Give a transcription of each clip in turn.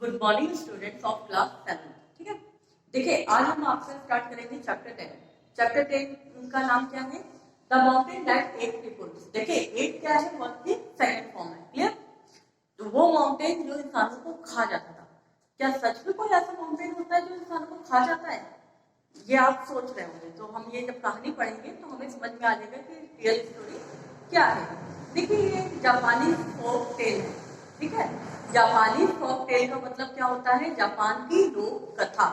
Good morning students of class 7। ठीक है, देखिए आज हम आपसे स्टार्ट करेंगे चैप्टर 10। चैप्टर 10 का नाम क्या है? The mountain that eat peoples. देखिए एट क्या है? वर्ड की सेकंड फॉर्म है। क्लियर? तो वो माउंटेन जो इंसानों को खा जाता था, क्या सच में कोई ऐसा माउंटेन होता है जो इंसानों को खा जाता है? ये आप सोच रहे होंगे। तो हम ये जब कहानी पढ़ेंगे तो हमें समझ में आ जाएगा कि रियल स्टोरी क्या है। देखिए ये जापानी फोक टेल है। ठीक है, जापानी फोक टेल का मतलब क्या होता है? जापान की लोक कथा।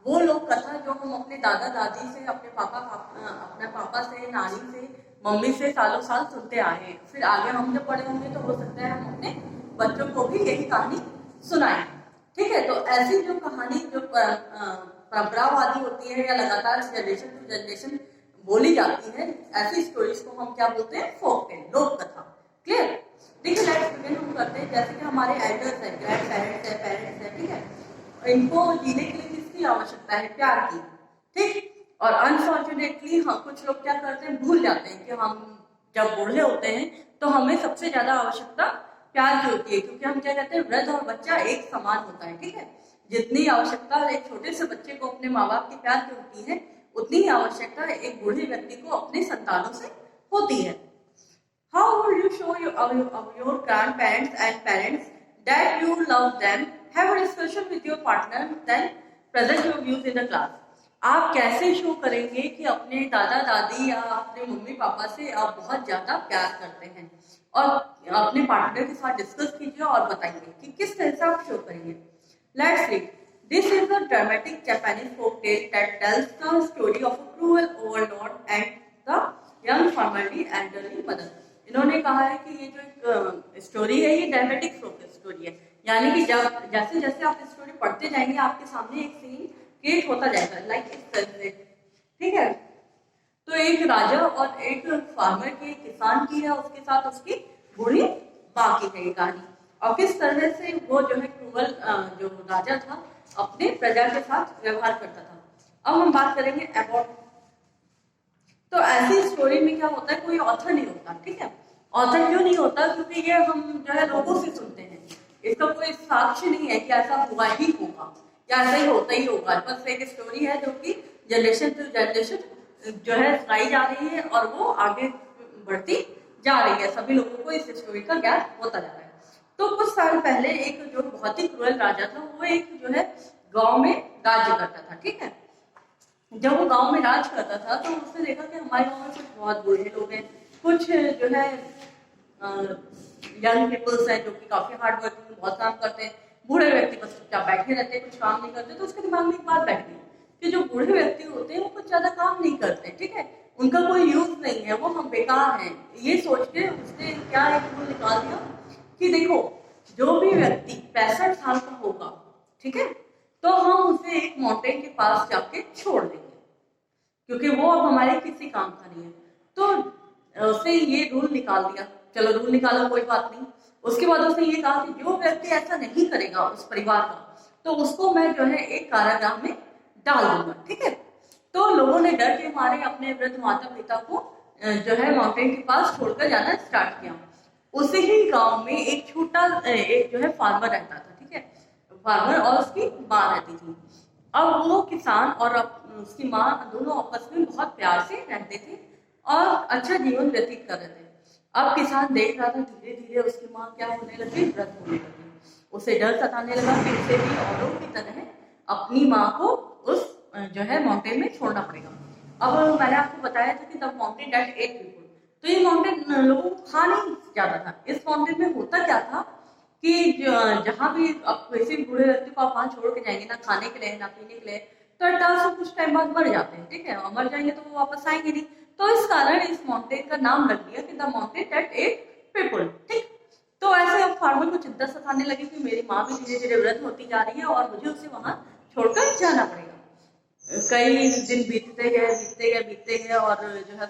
वो लोक कथा जो हम अपने दादा दादी से, अपने पापा से, नानी से, मम्मी से सालों साल सुनते आए हैं। फिर आगे हम जब बड़े होंगे तो हो सकता है हम अपने बच्चों को भी यही कहानी सुनाएं। ठीक है, तो ऐसी जो कहानी जो परंपरावादी होती है या लगातार जनरेशन टू जनरेशन बोली जाती है, ऐसी स्टोरीज को हम क्या बोलते हैं? फोक टेल, लोक कथा। क्लियर? देखिए लेट्स बिगिन हम करते हैं। जैसे कि हमारे एल्डर्स हैं, ग्रैंड पेरेंट्स हैं, पेरेंट्स हैं, ठीक है, इनको जीने के लिए किसकी आवश्यकता है? प्यार की। ठीक, और अनफॉर्चुनेटली हाँ कुछ लोग क्या करते हैं, भूल जाते हैं कि हम जब बूढ़े होते हैं तो हमें सबसे ज्यादा आवश्यकता प्यार की होती है, क्योंकि हम क्या कहते हैं, वृद्ध और बच्चा एक समान होता है। ठीक है, जितनी आवश्यकता एक छोटे से बच्चे को अपने माँ बाप की प्यार की होती है, उतनी ही आवश्यकता एक बूढ़े व्यक्ति को अपने संतानों से होती है। How would you show your grandparents and parents that you love them? Have a discussion with your partner, then present your views in the class. आप कैसे शो करेंगे कि अपने दादा दादी या अपने मम्मी पापा से आप बहुत ज्यादा प्यार करते हैं, और अपने पार्टनर के साथ डिस्कस कीजिए और बताइए कि किस तरह से आप शो करेंगे। Let's read. This is a dramatic Japanese folk tale that tells the story of a cruel overlord and the young family elderly mother. इन्होंने कहा है कि ये जो एक स्टोरी है ये ड्रामेटिक स्टोरी है, यानी कि जब जैसे जैसे आप स्टोरी पढ़ते जाएंगे आपके सामने एक सीन क्रिएट होता जाएगा, लाइक इस तरह से। ठीक है, तो एक राजा और एक फार्मर की, किसान की है, उसके साथ उसकी बूढ़ी माँ की है ये कहानी, और किस तरह से वो जो है क्रूअल जो राजा था अपने प्रजा के साथ व्यवहार करता था। अब हम बात करेंगे अबाउट। तो ऐसी स्टोरी में क्या होता है, कोई ऑथर नहीं होता। ठीक है, ऑथर क्यों नहीं होता? क्योंकि ये हम जो है लोगों से सुनते हैं, इसका कोई साक्ष्य नहीं है कि ऐसा हुआ ही होगा या ऐसा ही होता ही होगा। बस एक स्टोरी है जो कि जनरेशन टू जनरेशन जो है सुनाई जा रही है और वो आगे बढ़ती जा रही है। सभी लोगों को इस स्टोरी का ज्ञान होता जा रहा है। तो कुछ साल पहले एक जो बहुत ही क्रूअल राजा था, वो एक जो है गांव में राज्य करता था। ठीक है, जब वो गांव में राज करता था तो उसने देखा कि हमारे गांव में कुछ बहुत बूढ़े लोग हैं, कुछ जो है यंग पीपल्स हैं जो कि काफी हार्ड वर्किंग, बहुत काम करते हैं। बूढ़े व्यक्ति बस चुपचाप बैठे रहते हैं, कुछ काम नहीं करते। तो उसके दिमाग में एक बात बैठ गई कि जो बूढ़े व्यक्ति होते हैं वो कुछ ज्यादा काम नहीं करते। ठीक है, उनका कोई यूज नहीं है, वो हम बेकार हैं। ये सोच के उसने क्या एक रूल निकाल दिया कि देखो, जो भी व्यक्ति 65 साल का होगा, ठीक है, तो हम उसे एक माउंटेन के पास जाके छोड़ देंगे, क्योंकि वो अब हमारे किसी काम का नहीं है। तो उसने ये रूल निकाल दिया। चलो रूल निकाला, कोई बात नहीं। उसके बाद उसने ये कहा कि जो व्यक्ति ऐसा नहीं करेगा उस परिवार का, तो उसको मैं जो है एक कारागार में डाल दूंगा। ठीक है, तो लोगों ने डर के मारे अपने वृद्ध माता पिता को जो है माउंटेन के पास छोड़कर जाना स्टार्ट किया। उसी ही गांव में एक छोटा एक जो है फार्मर रहता था। ठीक है, फार्मर और उसकी माँ रहती थी। अब वो किसान और उसकी माँ दोनों आपस में बहुत प्यार से रहते थे और अच्छा जीवन व्यतीत कर रहे थे। अब किसान देख रहा था धीरे धीरे उसकी माँ क्या होने लगी, वृद्ध होने लगी। उसे डर सताने लगा कि उसे भी औरों की तरह अपनी माँ को उस जो है माउंटेन में छोड़ना पड़ेगा। अब मैंने आपको बताया था कि the mountain that eight people, तो ये माउंटेन लोगों को खा नहीं जाता था। इस माउंटेन में होता क्या था कि जहां भी आप किसी बूढ़े व्यक्ति को आप वहां छोड़ के जाएंगे, ना खाने के लिए ना पीने के लिए, तो अट्टा से कुछ टाइम बाद मर जाते हैं। ठीक है, और मर जाएंगे तो वो वापस आएंगे नहीं। तो इस कारण इस माउंटेन का नाम रख दिया कि the mountain that eight people. ठीक, तो ऐसे अब फार्मर को चिंता सताने लगी कि मेरी माँ भी धीरे धीरे वृद्ध होती जा रही है और मुझे उसे वहां छोड़कर जाना पड़ेगा। कई दिन बीतते गए और जो है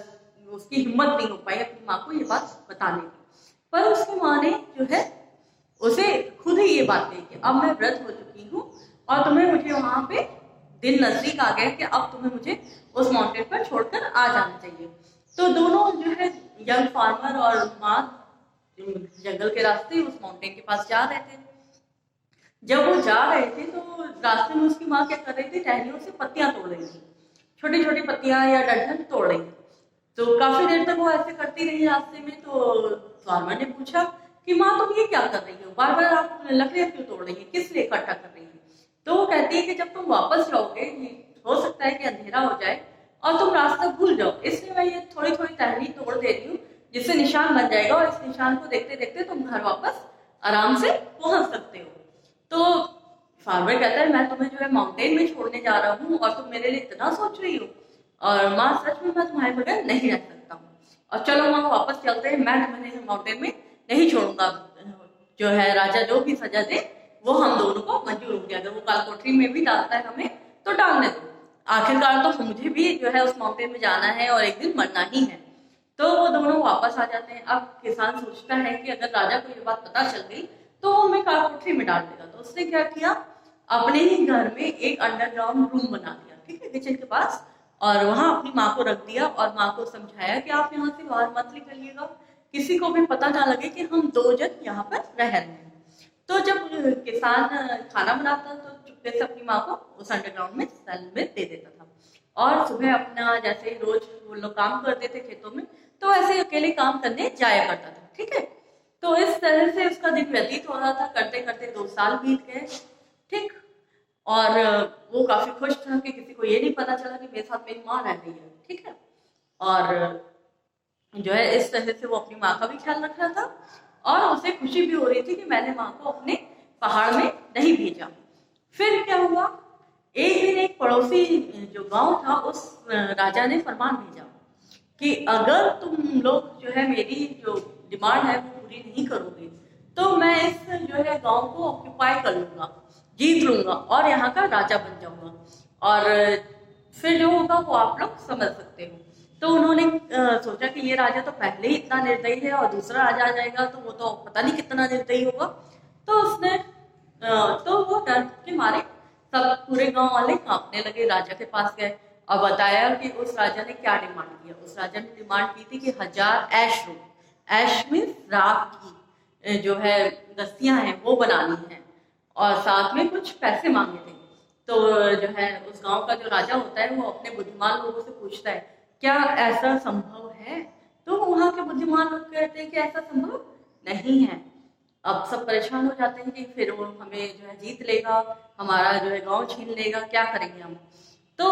उसकी हिम्मत नहीं हो पाई अपनी माँ को ये बात बताने की। पर उसकी माँ ने जो है उसे खुद ही ये बात कही कि अब मैं वृद्ध हो चुकी हूँ और तुम्हें मुझे वहां पे दिन नजदीक आ गया कि अब तुम्हें मुझे उस माउंटेन पर छोड़कर आ जाना चाहिए। तो दोनों जो है यंग फार्मर और माँ जंगल के रास्ते उस माउंटेन के पास जा रहे थे। जब वो जा रहे थे तो रास्ते में उसकी माँ क्या कर रही थी, टहनियों से पत्तियां तोड़ रही थी, छोटी छोटी पत्तियां या डंठल तोड़ रही थी। तो काफी देर तक वो ऐसे करती रही रास्ते में। तो फार्मर ने पूछा कि माँ तुम ये क्या कर रही हो, बार बार आप लकड़ियां क्यों तोड़ रही है, किस लिए इकट्ठा कर रही है? तो वो कहती है कि जब तुम वापस जाओगे, हो सकता है कि अंधेरा हो जाए और तुम रास्ता भूल जाओ, इसलिए मैं ये थोड़ी थोड़ी टहनी तोड़ दे रही हूँ, जिससे निशान बन जाएगा और इस निशान को देखते देखते तुम घर वापस आराम से पहुंच सकते हो। तो फार्मर कहता है मैं तुम्हें जो है माउंटेन में छोड़ने जा रहा हूँ और तुम मेरे लिए इतना सोच रही हो, और माँ सच में मैं तुम्हारे बगैर नहीं रह सकता हूँ, और चलो माँ वापस चलते हैं, मैं तुम्हें माउंटेन में नहीं छोड़ूंगा। जो है राजा जो भी सजा दे वो हम दोनों को मंजूर हो गया, अगर वो काल कोठरी में भी डालता है हमें तो डालने दो, आखिरकार तो मुझे भी जो है उस माउंटेन में जाना है और एक दिन मरना ही है। तो वो दोनों वापस आ जाते हैं। अब किसान सोचता है कि अगर राजा को ये बात पता चल गई तो वो हमें काल कोठरी में डाल देगा, तो उसने क्या किया, अपने ही घर में एक अंडरग्राउंड रूम बना दिया, ठीक है, किचन के पास, और वहां अपनी माँ को रख दिया और माँ को समझाया कि आप यहाँ से बाहर मत निकलिएगा, किसी को भी पता ना लगे कि हम दो जन यहाँ पर रह रहे हैं। तो जब किसान खाना बनाता तो चुपके से अपनी माँ को उस अंडरग्राउंड में सेल में दे देता था, और सुबह अपना जैसे ही रोज वो लोग काम करते थे खेतों में, तो ऐसे अकेले काम करने जाया करता था, ठीक है। तो इस तरह से उसका दिन व्यतीत हो रहा था, करते करते 2 साल बीत गए, ठीक। और वो काफी खुश था कि किसी को ये नहीं पता चला कि मेरे साथ मेरी माँ रह गई है, ठीक है। और जो है इस तरह से वो अपनी माँ का भी ख्याल रख रहा था, और उसे खुशी भी हो रही थी कि मैंने माँ को अपने पहाड़ में नहीं भेजा। फिर क्या हुआ, एक दिन एक पड़ोसी जो गांव था उस राजा ने फरमान भेजा कि अगर तुम लोग जो है मेरी जो डिमांड है वो पूरी नहीं करोगे तो मैं इस जो है गांव को ऑक्यूपाई कर लूंगा, जीत लूंगा और यहाँ का राजा बन जाऊंगा, और फिर जो होगा वो आप लोग समझ सकते हो। तो उन्होंने सोचा कि ये राजा तो पहले ही इतना निर्दयी है और दूसरा राजा आ जाएगा तो वो तो पता नहीं कितना निर्दयी होगा। तो उसने तो वो डर के मारे सब पूरे गांव वाले कांपने लगे, राजा के पास गए और बताया कि उस राजा ने क्या डिमांड किया। उस राजा ने डिमांड की थी कि 1000 ऐश रूप, ऐश मीन्स राख की जो है रस्सियां हैं वो बनानी है, और साथ में कुछ पैसे मांगे थे। तो जो है उस गांव का जो राजा होता है वो अपने बुद्धिमान लोगों से पूछता है क्या ऐसा संभव है, तो वहां के बुद्धिमान लोग कहते हैं कि ऐसा संभव नहीं है। अब सब परेशान हो जाते हैं कि फिर वो हमें जो है जीत लेगा, हमारा जो है गांव छीन लेगा, क्या करेंगे हम। तो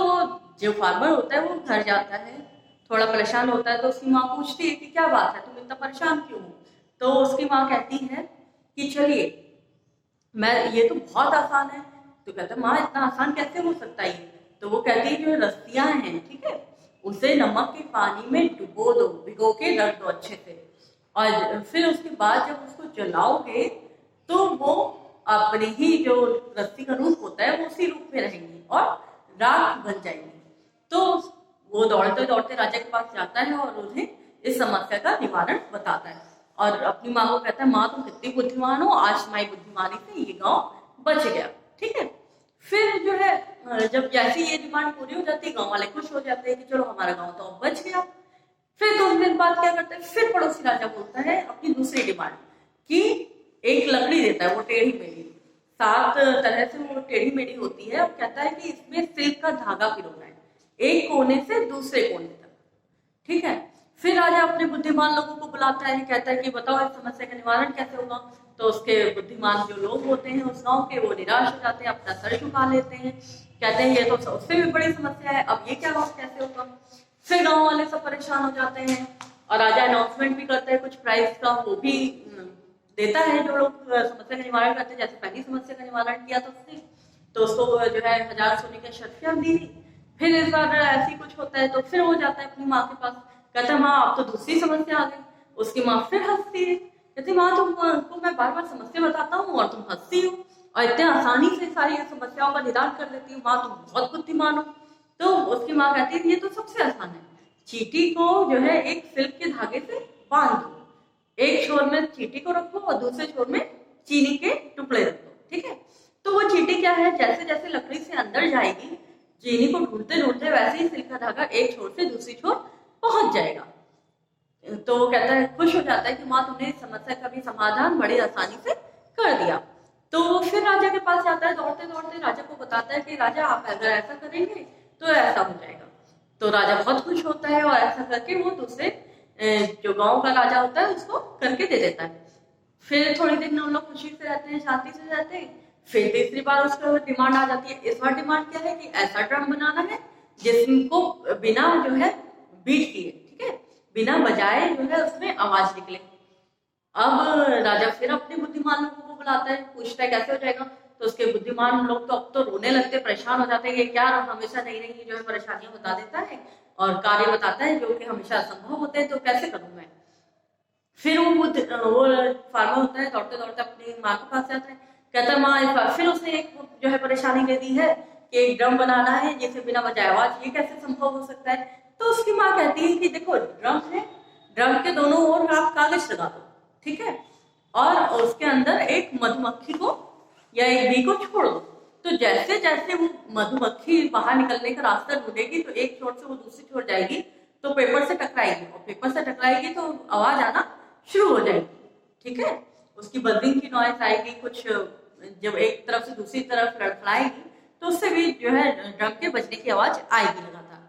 जो फार्मर होता है वो घर जाता है, थोड़ा परेशान होता है, तो उसकी माँ पूछती है कि क्या बात है, तुम इतना परेशान क्यों हो। तो उसकी माँ कहती है कि चलिए मैं, ये तो बहुत आसान है। तो कहता है माँ इतना आसान कैसे हो सकता है ये। तो वो कहती है जो रस्सियां हैं, ठीक है, उसे नमक के पानी में डुबो दो, भिगो के रख दो अच्छे से, और फिर उसके बाद जब उसको जलाओगे तो वो अपने ही जो रस्सी का रूप होता है वो उसी रूप में रहेंगी और राख बन जाएंगी। तो वो दौड़ते दौड़ते राजा के पास जाता है और उन्हें इस समस्या का निवारण बताता है, और अपनी माँ को कहता है माँ तुम कितनी बुद्धिमान हो, आज तुम्हारी बुद्धिमानी से ये गांव बच गया, ठीक है। फिर जो है जब जैसी ये डिमांड पूरी हो जाती है गांव वाले खुश हो जाते हैं कि चलो हमारा गांव तो अब बच गया। फिर 2 दिन बाद क्या करते हैं, फिर पड़ोसी राजा बोलता है अपनी दूसरी डिमांड कि एक लकड़ी देता है वो टेढ़ी मेढ़ी, 7 तरह से वो टेढ़ी मेढ़ी होती है, और कहता है कि इसमें सिल्क का धागा पिरोना है एक कोने से दूसरे कोने तक, ठीक है। फिर राजा अपने बुद्धिमान लोगों को बुलाता है, कहता है कि बताओ इस समस्या का निवारण कैसे होगा। तो उसके बुद्धिमान जो लोग होते हैं उस गांव के, वो निराश हो जाते हैं, अपना सर झुका लेते हैं, कहते हैं ये तो उससे भी बड़ी समस्या है, अब ये क्या कैसे होगा। फिर गांव वाले सब परेशान हो जाते हैं और राजा अनाउंसमेंट भी करता है कुछ प्राइस का, वो भी देता है जो लोग समस्या का निवारण करते हैं, जैसे पहली समस्या का निवारण किया था उसने, तो उसको जो है 1000 सोने की शर्फियां दी। फिर इस बार ऐसी कुछ होता है तो फिर वो जाता है अपनी माँ के पास, कहता है माँ अब तो दूसरी समस्या आ गई। उसकी माँ फिर हंसती है, कहती माँ तुमको मैं बार बार समस्या बताता हूँ और तुम हंसती हो और इतने आसानी से सारी समस्याओं का निदान कर देती हो, माँ तुम बहुत बुद्धिमान हो। तो उसकी माँ कहती है ये तो सबसे आसान है, चींटी को जो है एक सिल्क के धागे से बांध दो, एक छोर में चींटी को रखो और दूसरे छोर में चीनी के टुकड़े रख दो, ठीक है। तो वो चींटी क्या है, जैसे जैसे लकड़ी से अंदर जाएगी चीनी को ढूंढते ढूंढते वैसे ही सिल्क का धागा एक छोर से दूसरी छोर पहुंच जाएगा। तो वो कहता है, खुश हो जाता है कि माँ तुमने इस समस्या का भी समाधान बड़ी आसानी से कर दिया। तो फिर राजा के पास जाता है दौड़ते दौड़ते, राजा को बताता है कि राजा आप अगर ऐसा करेंगे तो ऐसा हो जाएगा। तो राजा बहुत खुश होता है और ऐसा करके वो दूसरे जो गांव का राजा होता है उसको करके दे देता है। फिर थोड़ी दिन उन लोग खुशी से रहते हैं, शांति से रहते हैं। फिर तीसरी बार उसका डिमांड आ जाती है। इस बार डिमांड क्या है कि ऐसा ड्रम बनाना है जिसको बिना जो है बीट किए, ठीक है, बिना बजाए जो है उसमें आवाज निकले। अब राजा फिर अपने बुद्धिमान लोगों को बुलाता है, पूछता है कैसे हो जाएगा। तो उसके बुद्धिमान लोग तो अब तो रोने लगते, परेशान हो जाते हैं, ये क्या हमेशा नई नई जो है परेशानियां बता देता है और कार्य बताता है जो कि हमेशा असंभव होते हैं, तो कैसे करूं मैं। फिर वो फार्मर होता है दौड़ते दौड़ते अपनी माँ के पास जाता है, कहता है माँ, फिर उसने एक जो है परेशानी दे दी है कि एक ड्रम बनाना है जिसे बिना बजाए आवाज, ये कैसे संभव हो सकता है। तो उसकी माँ कहती है कि देखो ड्रम है, ड्रम के दोनों ओर आप कागज लगा दो, ठीक है, और उसके अंदर एक मधुमक्खी को या एक बी को छोड़ दो। तो जैसे जैसे वो मधुमक्खी बाहर निकलने का रास्ता ढूंढेगी तो एक छोर से वो दूसरी छोर जाएगी, तो पेपर से टकराएगी और पेपर से टकराएगी तो आवाज आना शुरू हो जाएगी, ठीक है। उसकी बजिंग की नॉइज आएगी, कुछ जब एक तरफ से दूसरी तरफ लड़खड़ाएगी तो उससे भी जो है ड्रम के बजने की आवाज आएगी लगातार।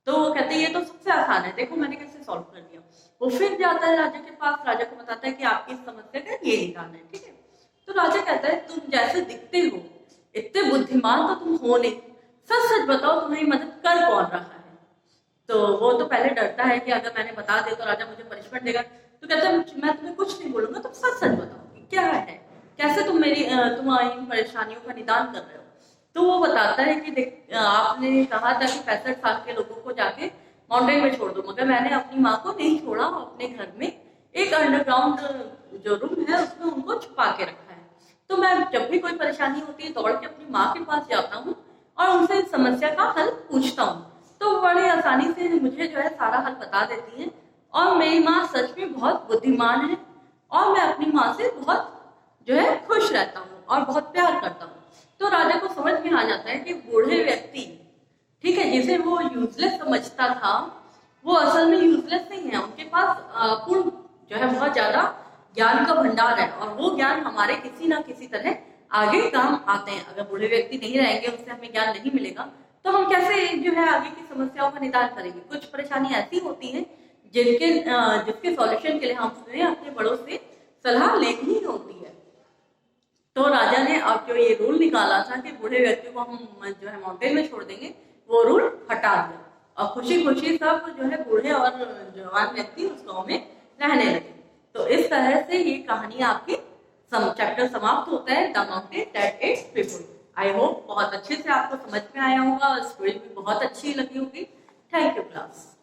तो वो कहते हैं ये तो सबसे आसान है, देखो मैंने कैसे सॉल्व कर दिया। वो फिर जाता है राजा के पास, राजा को बताता है कि आपकी इस समस्या का ये निदान है, ठीक है। तो राजा कहता है तुम जैसे दिखते हो इतने बुद्धिमान तो तुम हो नहीं, सच सच बताओ तुम्हारी मदद कर कौन रहा है। तो वो तो पहले डरता है कि अगर मैंने बता दिया तो राजा मुझे पनिशमेंट देगा। तो कहता है मैं तुम्हें कुछ नहीं बोलूंगा, तुम सच सच बताओ कि क्या है, कैसे तुम तुम्हारी परेशानियों का निदान कर रहे हो। तो वो बताता है कि देख आपने कहा था कि 65 साल के लोगों को जाके माउंटेन में छोड़ दो, मगर मैंने अपनी माँ को नहीं छोड़ा, अपने घर में एक अंडरग्राउंड जो रूम है उसमें उनको छुपा के रखा है। तो मैं जब भी कोई परेशानी होती है दौड़ के अपनी माँ के पास जाता हूँ और उनसे इस समस्या का हल पूछता हूँ, तो बड़े आसानी से मुझे जो है सारा हल बता देती है। और मेरी माँ सच में बहुत बुद्धिमान है और मैं अपनी माँ से बहुत जो है खुश रहता हूँ और बहुत प्यार करता हूँ। तो राजा को समझ में आ जाता है कि बूढ़े व्यक्ति, ठीक है, जिसे वो यूजलेस समझता था वो असल में यूजलेस नहीं है, उनके पास पूर्ण जो है बहुत ज्यादा ज्ञान का भंडार है और वो ज्ञान हमारे किसी ना किसी तरह आगे काम आते हैं। अगर बूढ़े व्यक्ति नहीं रहेंगे, उनसे हमें ज्ञान नहीं मिलेगा, तो हम कैसे जो है आगे की समस्याओं का निदान करेंगे। कुछ परेशानी ऐसी होती है जिसके सॉल्यूशन के लिए हमने अपने बड़ों से सलाह लेनी ही होती है। तो राजा ने अब जो ये रूल निकाला था कि बूढ़े व्यक्ति को हम जो है माउंटेन में छोड़ देंगे, वो रूल हटा दिया और खुशी खुशी सब जो है बूढ़े और जवान व्यक्ति उस गांव में रहने लगे। तो इस तरह से ये कहानी आपकी चैप्टर समाप्त होता है, the mountain that eight people. I hope बहुत अच्छे से आपको समझ में आया होगा और स्टोरी भी बहुत अच्छी लगी होगी। Thank you class.